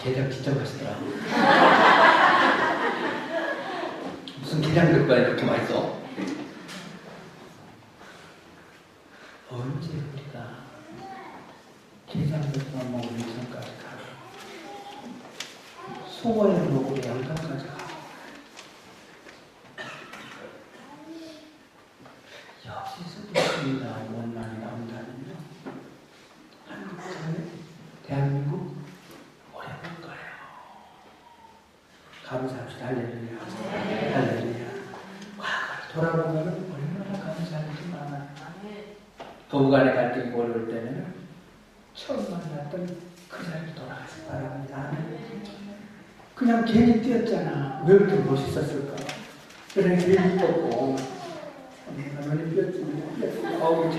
게장 진짜 맛있더라. 무슨 게장 백반이 그렇게 맛있어? 언제 우리가 게장 백반 먹으면 인천까지 가고 송어를 먹으러 양강까지 가고 여기서 무슨 원망이 나온다면요 한국 사회, 대한민국 어려울 거예요. 감사합시다. 할렐루야. 할렐루야. 과거를 돌아보면 얼마나 감사할 게 많아요. 부부간의 갈등이 어려울 때는 처음 만났던 그 자리로 돌아가시 바랍니다. 그냥 괜히 뛰었잖아. 왜 이렇게 멋있었을까? 그냥 괜히 뛰었고 눈이 뛰었지.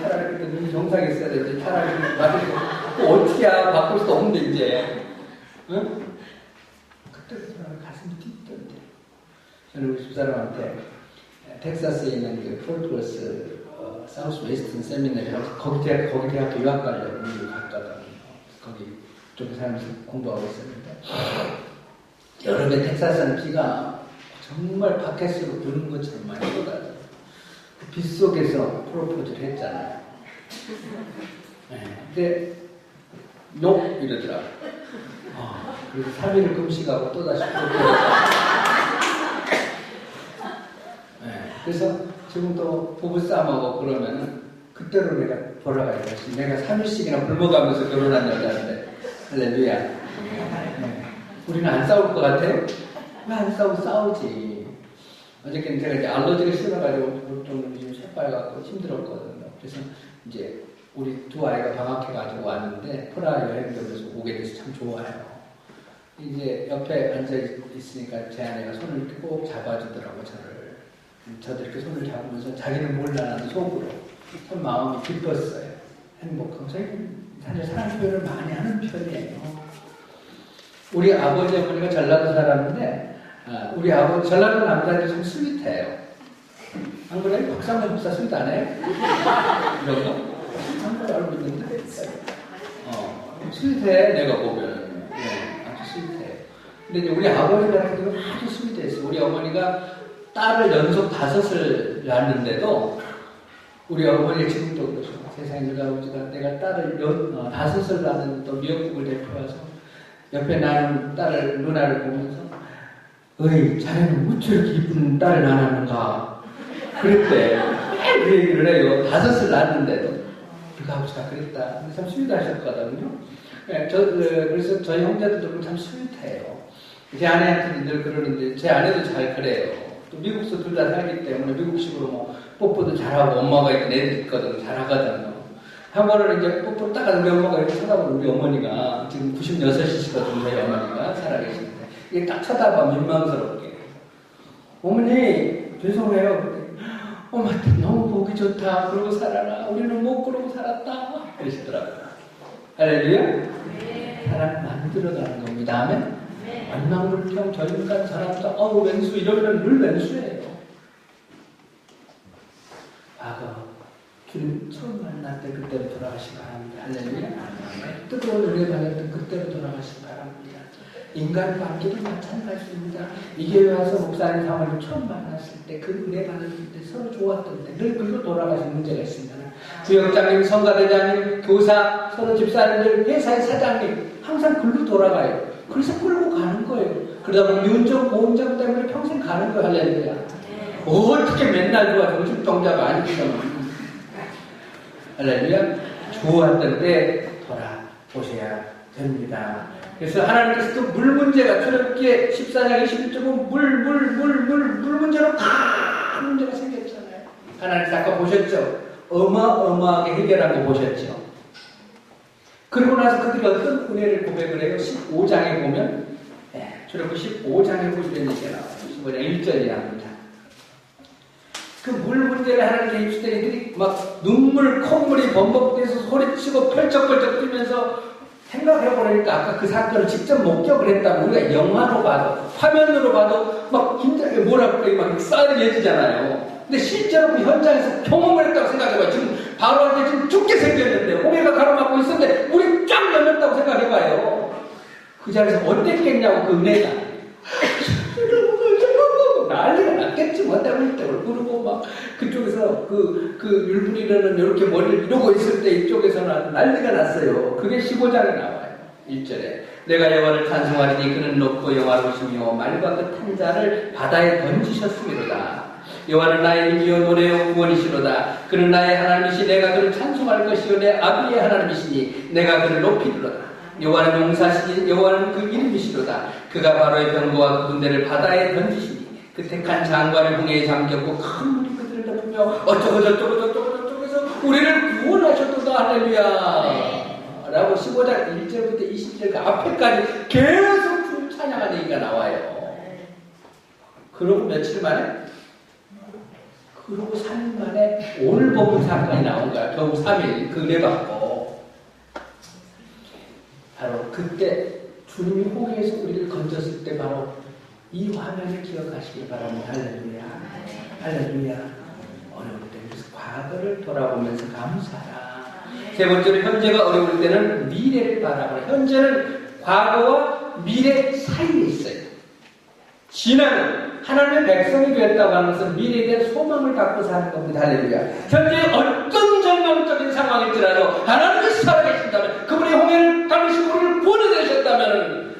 차라리 그때 눈이 정상에 있어야 되지. 차라리 맞으고 또 어떻게 바꿀 수도 없는데 이제 응? 그때부터 가슴이 뛰던데. 저는 우리 집사람한테 텍사스에 있는 그 폴트워스 사우스 웨스턴 세미나리라고 거기 대학교 유학 가려고 미국 갔거든. 거기 쪽에 살면서 공부하고 있었는데 여름에 텍사스는 비가 정말 바켓으로 부는 것처럼 많이 쏟아져. 그 빗 속에서 프로포즈를 했잖아요. 네. 근데 노 이러더라. 그래서 3일을 금식하고 또다시 프로포즈. 네. 그래서 지금 또 부부싸움하고 그러면은 그때로 내가 돌아가야지. 내가 3일씩이나 굶어가면서 결혼한 여자인데. 할렐루야. 네. 우리는 안 싸울 것 같아요? 왜 안 싸우지? 어저께는 제가 이제 알러지가 심해가지고 좀 요즘 새빨갛고 힘들었거든요. 그래서 이제 우리 두 아이가 방학해가지고 왔는데 프라하 여행 되면서 오게 돼서 참 좋아요. 이제 옆에 앉아 있으니까 제 아내가 손을 이렇게 꼭 잡아주더라고 저를. 저도 이렇게 손을 잡으면서 자기는 몰라 나는 속으로 참 마음이 기뻤어요. 행복하고 저희는 사실 사랑 표현을 많이 하는 편이에요. 우리 아버지 어머니가 전라도 사람인데 우리 아버지 전라도 남자들이 참 스윗해요. 안 그래요? 박상현 목사 스윗 안 해요? 이런 거? 한번 알고 있는데 스윗해 내가 보면 아주 스윗해. 근데 이제 우리 아버지 같은 경우는 아주 스윗했어요. 우리 어머니가 딸을 연속 5을 낳았는데도 우리 어머니가 지금도 그러죠. 세상에 내가 딸을 5을 낳는 또 미역국을 대표해서 옆에 나는 딸을 누나를 보면서 어이, 자네는 무척 이렇게 이쁜 딸을 낳았는가? 그랬대. 그 얘기를 해요. 5을 낳았는데도. 우리가 아버지가 그랬다. 근데 참 스윗하셨거든요. 그래서 저희 형제들도 참 스윗해요. 제 아내한테는 늘 그러는데, 제 아내도 잘 그래요. 또 미국에서 둘 다 살기 때문에 미국식으로 뭐, 뽀뽀도 잘하고, 엄마가 있던 애들 있거든. 잘하거든요. 한 번은 이제 뽀뽀를 딱 하는 우리 엄마가 이렇게 쳐다보는 우리 어머니가, 지금 96이시거든요. 저희 어머니가 살아계시는데. 이게 딱 쳐다봐, 민망스럽게. 어머니, 죄송해요. 엄마, 너무 보기 좋다. 그러고 살아라. 우리는 못 그러고 살았다. 그러시더라고요. 할렐루야? 네. 사람 만들어가는 겁니다. 아멘? 네. 완망불평, 저인간 사람도, 왼수, 이러면 늘 왼수예요. 과거, 주님 처음 만날 때 그때로 돌아가시 바랍니다. 할렐루야? 뜨거운 은혜 받았던 그때로 돌아가시 바랍니다. 인간 관계도 마찬가지입니다. 이 교회 와서 목사님 사모님 처음 만났을 때 그 은혜 받았을 때 서로 좋았던 때 늘 그리고 돌아가신 문제가 있습니다. 구역장님, 성가대장님, 교사, 서로 집사님들, 회사의 사장님 항상 글로 돌아가요. 그래서 끌고 가는 거예요. 그러다 보면 윤정, 고운정 때문에 평생 가는 거예요. 할렐루야. 어떻게 맨날 좋아 정신병자가 아니거든. 할렐루야. 좋았던 때 돌아보셔야 됩니다. 그래서 하나님께서 또 물 문제가 출애굽기 14장 21절은 물 문제로 큰 문제가 생겼잖아요. 하나님께서 아까 보셨죠? 어마어마하게 해결한 거 보셨죠? 그리고 나서 그들이 어떤 은혜를 고백을 해요? 15장에 보면 출애굽기 15장에 보면 이런 얘기가 나와요. 15장 1절이 합니다. 그 물 문제를 하나님께 입수된 이들이 막 눈물, 콧물이 범벅돼서 소리치고 펄쩍펄쩍 뛰면서 생각해보니까 아까 그 사건을 직접 목격을 했다면 우리가 영화로 봐도 화면으로 봐도 막 긴장해 막 싸늘해지잖아요. 근데 실제로 그 현장에서 경험을 했다고 생각해봐요. 지금 바로 한테 지금 죽게 생겼는데 홍해가 가로막고 있었는데 물이 쫙 열렸다고 생각해봐요. 그 자리에서 어땠겠냐고 그 은혜가 난리가 났겠지 뭐 때문에 그러고 막 그쪽에서 그 율무리는 이렇게 머리를 이러고 있을 때 이쪽에서는 난리가 났어요. 그게 15장에 나와요. 1절에 내가 여호와를 찬송하리니 그는 높고 영화로우시며 말과 그 탄자를 바다에 던지셨음이로다. 여호와는 나의 힘이요 노래요 구원이시로다. 그는 나의 하나님이시 내가 그를 찬송할 것이요 내 아비의 하나님이시니 내가 그를 높이리로다. 여호와는 용사시니 여호와는 그 이름이시로다. 그가 바로의 병거와 그 군대를 바다에 던지시니 그 택한 장관을 홍해에 잠겼고 큰 물이 그들을 덮으며 어쩌고 저쩌고 해서 우리를 구원하셨도다. 할렐루야 라고 15장 1절부터 20절 그 앞에까지 계속 찬양하는 얘기가 나와요. 그러고 며칠 만에 그러고 3일 만에 오늘 보면 사건이 나온 거야. 겨우 3일 그 은혜 받고 바로 그때 주님이 홍해에서 우리를 건졌을 때 바로 이 화면을 기억하시기 바랍니다. 할렐루야. 할렐루야. 어려울 때 그래서 과거를 돌아보면서 감사하라. 세 번째로 현재가 어려울 때는 미래를 바라보라. 현재는 과거와 미래 사이에 있어요. 지나는 하나님의 백성이 되었다고 하는 것은 미래에 대한 소망을 갖고 사는 겁니다. 할렐루야. 현재 어떤 절망적인 상황일지라도 하나님께서 살아계신다면 그분이 홍해를 당시고 우리를 보내되셨다면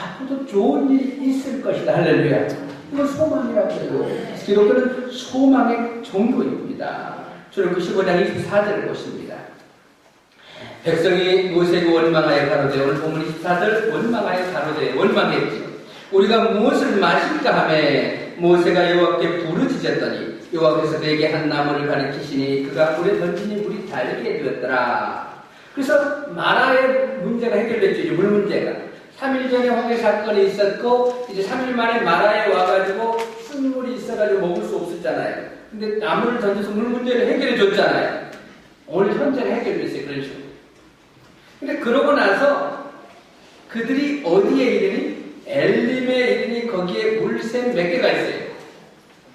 앞으로도 좋은 일이 있을 것이다. 할렐루야. 이건 소망이라고 해요. 기독교는 소망의 종교입니다. 출애굽기 15장 24절을 보십니다. 백성이 모세에게 원망하여 가로되 오늘 본문 24절 원망하여 가로되 원망했지요. 우리가 무엇을 마실까 하매 모세가 여호와께 부르짖었더니 여호와께서 내게 한 나무를 가리키시니 그가 물에 던지니 물이 달게 되었더라. 그래서 마라의 문제가 해결됐죠. 물 문제가 3일 전에 홍해 사건이 있었고 이제 3일 만에 마라에 와가지고 쓴물이 있어가지고 먹을 수 없었잖아요. 근데 나무를 던져서 물 문제를 해결해 줬잖아요. 오늘 현재는 해결됐어요. 그런 식으로. 근데 그러고 나서 그들이 어디에 이르니? 엘림에 이르니 거기에 물샘 몇 개가 있어요.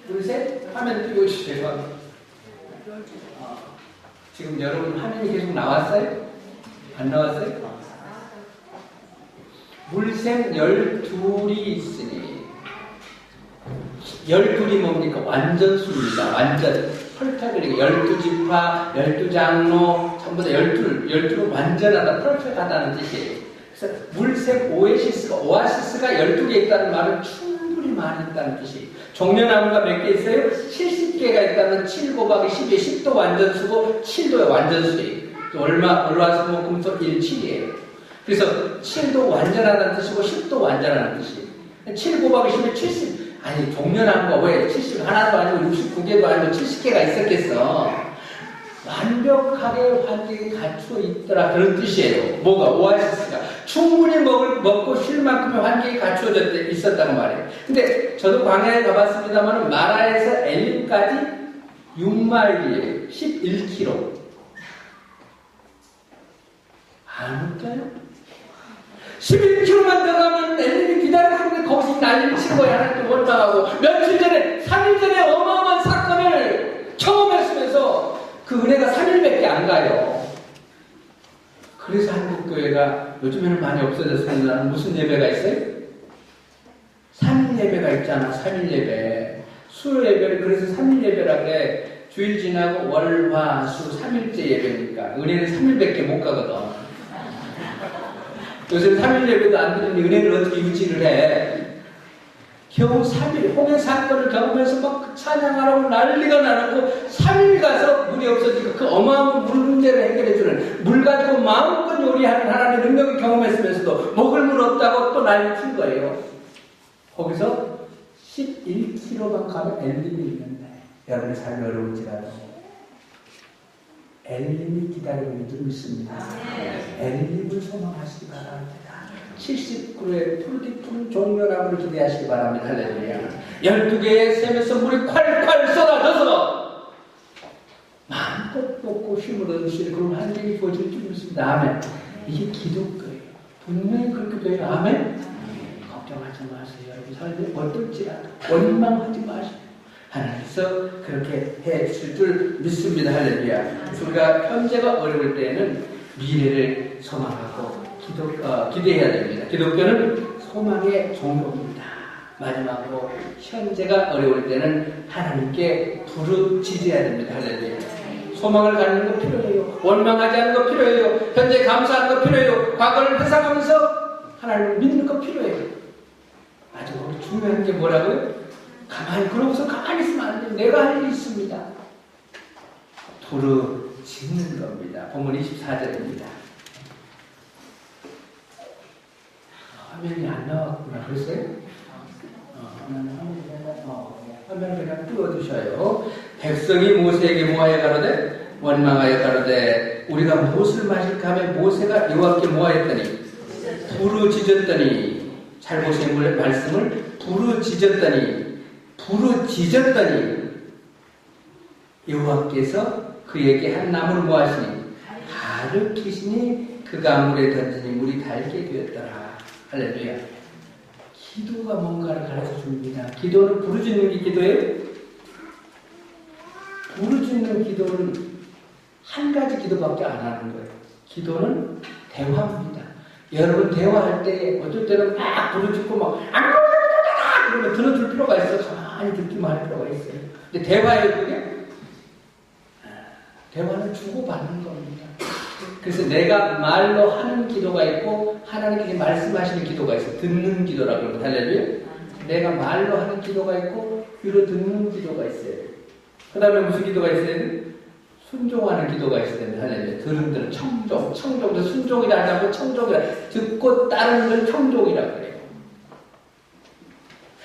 물샘? 화면 띄워주세요. 지금 여러분 화면이 계속 나왔어요? 안 나왔어요? 물샘 12이 있으니 12이 뭡니까? 완전수입니다. 완전 펄펙트니까 12지파, 12장로 전부 다 12로 완전하다, 펄펙트하다는 뜻이에요. 그래서 물샘 오아시스가 12개 있다는 말은 충분히 충분히 많이 있다는 뜻이. 종려나무가 몇 개 있어요? 70개가 있다면 7 곱하기 10에 10도 완전수고 7도의 완전수예요. 월화수목금토 1, 7이에요. 그래서 7도 완전하다는 뜻이고 10도 완전하다는 뜻이에요. 7 곱하기 10에 70. 아니 종려나무가 왜 70 하나도 아니고 69개도 아니고 70개가 있었겠어. 완벽하게 환경이 갖추어 있더라 그런 뜻이에요. 뭐가? 오아시스가 충분히 먹고 쉴 만큼의 환경이 갖추어져 있었다고 말해요. 근데 저도 광야에 가봤습니다만 마라에서 엘림까지 6마일이에요. 11km. 안 웃겨요? 11km만 들어가면 엘림이 기다리고 있는데 거기서 난리를 친 거야. 하나님께 원망하고 며칠 전에 3일 전에 어마어마한 사건을 경험했으면서 그 은혜가 3일밖에 안 가요. 그래서 한국교회가 요즘에는 많이 없어졌습니다. 무슨 예배가 있어요? 3일 예배가 있잖아. 3일 예배. 수요 예배를 그래서 3일 예배라 그래. 주일 지나고 월, 화, 수 3일째 예배니까. 은혜는 3일밖에 못 가거든. 요새 3일 예배도 안 드리니 은혜를 어떻게 유지를 해? 겨우 3일, 홍해 사건을 경험해서 막 찬양하라고 난리가 나고 3일 가서 물이 없어지고 그 어마어마한 물 문제를 해결해주는 물 가지고 마음껏 요리하는 하나님의 능력을 경험했으면서도 먹을 물 없다고 또 난리 친 거예요. 거기서 11km만 가면 엘림이 있는데 여러분의 삶이 어려울지라도 엘림이 기다리고 있는 줄 믿습니다. 엘림을 소망하시기 바랍니다. 70그루의 푸르디푸른 종려나무를 기대하시기 바랍니다. 할렐루야. 12개의 샘에서 물이 콸콸 쏟아져서 마음껏 먹고 힘을 얻으시는 그런 환경이 주어질 줄 믿습니다. 아멘. 이게 기독교예요. 분명히 그렇게 돼요. 아멘. 걱정하지 마세요. 여러분 삶이 어떨지라도 원망하지 마세요. 하나님께서 그렇게 해주실 줄 믿습니다. 할렐루야. 우리가 현재가 어려울 때에는 미래를 소망하고 기대해야 됩니다. 기독교는 소망의 종교입니다. 마지막으로 현재가 어려울 때는 하나님께 부르짖어야 됩니다. 할렐루야. 소망을 갖는 거 필요해요. 원망하지 않는 거 필요해요. 현재 감사하는 거 필요해요. 과거를 회상하면서 하나님을 믿는 거 필요해요. 마지막으로 중요한 게 뭐라고요? 그러고서 가만히 있으면 안 돼요. 내가 할 일이 있습니다. 부르짖는 겁니다. 본문 24절입니다. 화면이 안 나왔구나. 그랬어요? 화면 그냥 띄워두셔요. 백성이 모세에게 뭐하여 가로되 원망하여 가로되 우리가 무엇을 마실까 하며 모세가 여호와께 뭐하였더니 부르짖었더니 잘 보세요. 말씀을 부르짖었더니 여호와께서 그에게 한 나무를 뭐하시니 가르키시니 그가 물에 던지니 물이 달게 되었더라. 할렐루야. 기도가 뭔가를 가르쳐 줍니다. 기도는 부르짖는 게 기도예요? 부르짖는 기도는 한 가지 기도밖에 안 하는 거예요. 기도는 대화입니다. 여러분 대화할 때 어떨 때는 막 부르짖고 막 그러면 들어줄 필요가 있어. 가만히 듣기만 할 필요가 있어요. 근데 대화예요 그게? 대화는 주고받는 겁니다. 그래서 내가 말로 하는 기도가 있고 하나님께서 말씀하시는 기도가 있어요. 듣는 기도라고 합니다. 할렐루야. 내가 말로 하는 기도가 있고 귀로 듣는 기도가 있어요. 그 다음에 무슨 기도가 있어요? 순종하는 기도가 있어야 됩니다. 할렐루야. 들은 청종도 순종이라 하지 않고 청종이라 듣고 따르는 걸 청종이라고 해요.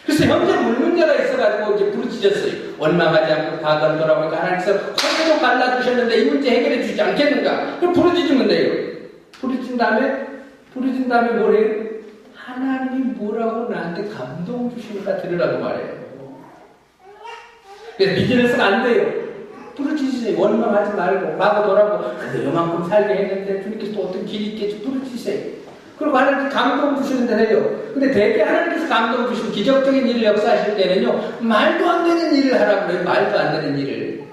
그래서 현재 물 문제가 있어가지고 이제 부르짖었어요. 원망하지 않고 과거를 돌아보니까 하나님께서 화면도 갈라주셨는데 이 문제 해결해 주지 않겠는가? 그럼 부르짖으면 돼요. 부르짖은 다음에 뭐래요? 하나님이 뭐라고 나한테 감동 주시니까 들으라고 말해요. 그래서 비즈니스가 안 돼요. 부르짖으세요. 원망하지 말고 과거 돌아보고 그래 요만큼 살게 했는데 주님께서 또 어떤 길이 있겠지 부르짖으세요. 그리고 하나님께서 감동 주시는데 해요. 근데 대개 하나님께서 감동 주시는 기적적인 일을 역사하실 때는요, 말도 안 되는 일을 하라고 그래요. 말도 안 되는 일을.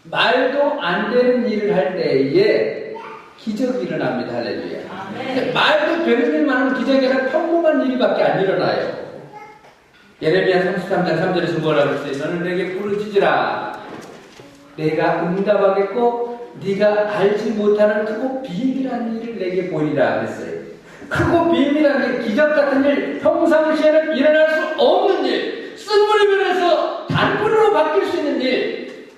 말도 안 되는 일을 할 때에 기적이 일어납니다. 할렐루야. 말도 되는 일만 하면 기적이 아니라 평범한 일밖에 안 일어나요. 예레미야 33장 3절에서 뭐라고 했어요? 너는 내게 부르짖으라. 내가 응답하겠고 네가 알지 못하는 크고 비밀한 일을 내게 보이라 그랬어요. 크고 비밀한 일, 기적 같은 일 평상시에는 일어날 수 없는 일, 쓴물이 변해서 단물로 바뀔 수 있는 일,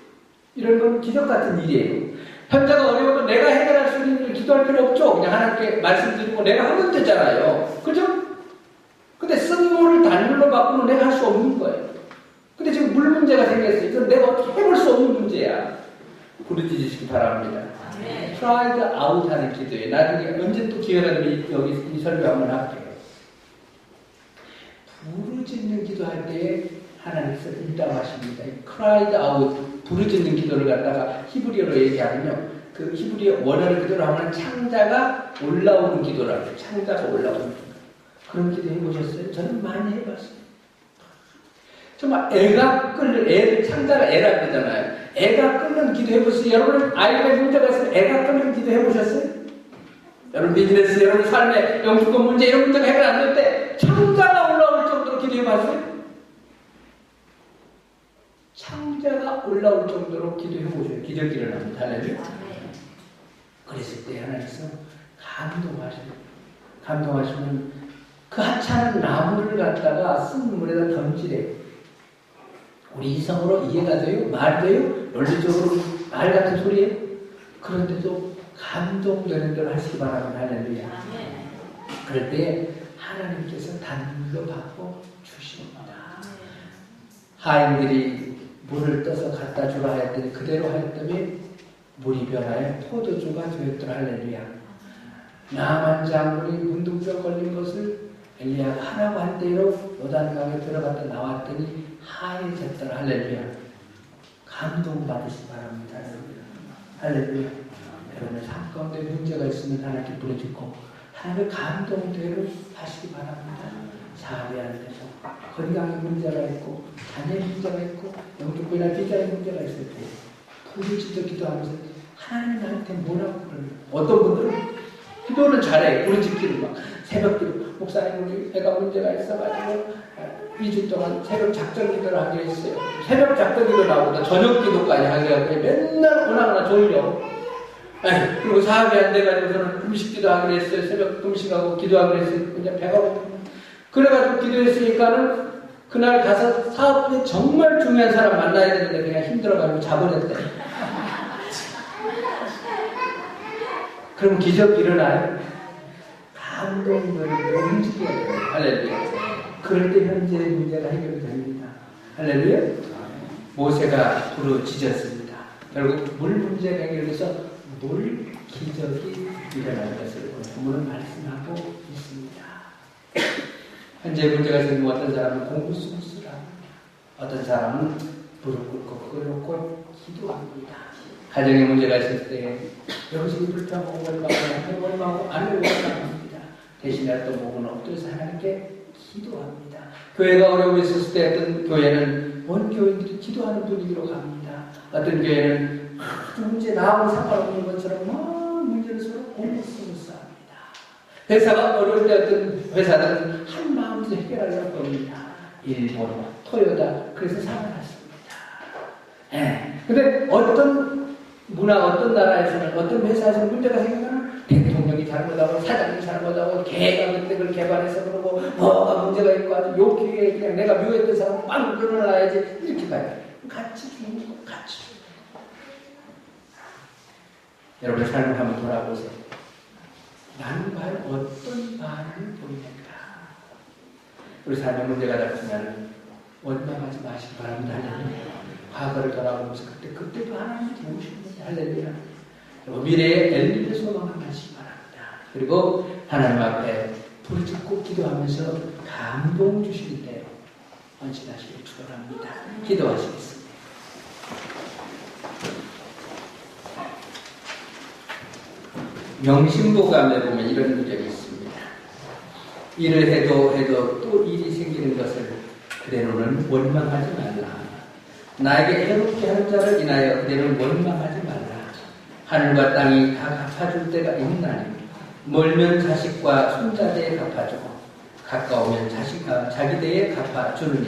이런 건 기적 같은 일이에요. 현자가 어려워도 내가 해결할 수 있는 일 기도할 필요 없죠. 그냥 하나님께 말씀드리고 내가 하면 되잖아요. 그죠? 근데 쓴물을 단물로 바꾸는 내가 할 수 없는 거예요. 근데 지금 물 문제가 생겼어요. 이건 내가 어떻게 해볼 수 없는 문제야. 부르짖으시기 바랍니다. Try out 하는 기도예요. 나중에 언제 또 기회가 되면 여기 이 설교 한번 할게요. 부르짖는 기도할 때에 하나님께서 응답하십니다. Cried out, 부르짖는 기도를 갖다가 히브리어로 얘기하면요. 그 히브리어 원어를 그대로 하면 창자가 올라오는 기도라고 해요. 창자가 올라오는 기도. 그런 기도 해보셨어요? 저는 많이 해봤어요. 정말 애가 끓는, 창자가 애라 그러잖아요. 애가 끓는 기도 해보세요. 여러분, 아이가 문제가 있으면 애가 끓는 기도 해보셨어요? 여러분, 비즈니스, 여러분 삶의 영주권 문제, 이런 문제가 해결 안 될 때 창자가 올라올 정도로 기도해봤어요? 창자가 올라올 정도로 기도해보세요. 기적이 일어납니다. 할렐루야. 그랬을 때 하나님께서 감동하시면 그 하찮은 나무를 갖다가 쓴 물에다 던지래요. 우리 이성으로 이해가 돼요? 말이 돼요? 논리적으로 말 같은 소리예요? 그런데도 감동되는 대로 하시기 바랍니다. 할렐루야. 그럴 때 하나님께서 단물로 바꿔 주십니다. 하인들이 물을 떠서 갖다 주라 하였더니 그대로 하였더니 물이 변하여 포도주가 되었더라. 할렐루야. 나만 장군이 문둥병 걸린 것을 엘리야가 하라고 한 대로 요단강에 들어갔다 나왔더니 하얘졌더라. 할렐루야. 감동받으시기 바랍니다. 할렐루야. 여러분의 삶 가운데 문제가 있으면 하나님께 부르짖고 하나님의 감동대로 하시기 바랍니다. 사업이 안 돼서 건강에 문제가 있고 자녀의 문제가 있고 영주권이나 비자의 문제가 있을 때 부르짖어 기도하면서 하나님 나한테 뭐라고 그러는 어떤 분들은 기도를 잘해. 부르짖기를 막 새벽기도 목사님 우리 애가 문제가 있어가지고 2주 동안 새벽 작전 기도를 하기로 했어요. 새벽 작전 기도 나오고 저녁 기도까지 하기로 하고 맨날 오나가나 졸려. 그리고 사업이 안 돼가지고서는 금식 기도하기로 했어요. 새벽 금식하고 기도하기로 했어요. 그냥 배가 고프고 그래가지고 기도했으니까는 그날 가서 사업에 정말 중요한 사람 만나야 되는데 그냥 힘들어가지고 자버렸대. 그럼 기적이 일어나요? 감동을 움직여야 돼요. 할렐루야. 그럴 때 현재의 문제가 해결이 됩니다. 할렐루야. 모세가 부르짖었습니다. 결국 물 문제가 해결돼서 물 기적이 일어날 것을 본문은 말씀하고 있습니다. 현재 문제가 생기면 어떤 사람은 공부스무스합니다. 어떤 사람은 무릎 꿇고 꿇고 기도합니다. 가정에 문제가 있을 때 여기서 불평하고 원망하고 안 원망합니다. 대신에 또 목은 엎드려서 하나님께 기도합니다. 교회가 어려움이 있었을 때 어떤 교회는 온 교인들이 기도하는 분위기로 갑니다. 어떤 교회는 문제 나하고 상관없는 것처럼 문제를 서로 공부스무스합니다. 회사가 어려울 때 어떤 회사들은 한 마음으로 해결하려고 합니다. 일본, 토요타 그래서 살아났습니다. 근데 어떤 문화, 어떤 나라에서는, 어떤 회사에서는 문제가 생기면 대통령이 잘못하고, 사장님이 잘못하고, 걔가 그때 그걸 개발해서 그러고, 뭐가 문제가 있고, 아주 요 기회에 그냥 내가 묘했던 사람 빵 끊어놔야지. 이렇게 가요. 같이 죽는 거, 같이 죽는 거. 여러분의 삶을 한번 돌아보세요. 나는 과연 어떤 반응을 보이는가? 우리 삶에 문제가 닥치면 원망하지 마시기 바랍니다. 과거를 돌아보면서 그때도 하나님이 도우셨는데 할렐루야. 미래의 엘리를 소망하시기 바랍니다. 그리고 하나님 앞에 부르짖고 기도하면서 감동 주시는 대로 헌신하시길 축원합니다. 기도하시겠습니다. 명심보감에 보면 이런 구절이 있습니다. 일을 해도 또 일이 생기는 것을 그대로는 원망하지 말라. 나에게 해롭게 하는 자를 인하여 그대는 원망하지 말라. 하늘과 땅이 다 갚아줄 때가 있나니 멀면 자식과 손자대에 갚아주고 가까우면 자기 대에 갚아주느니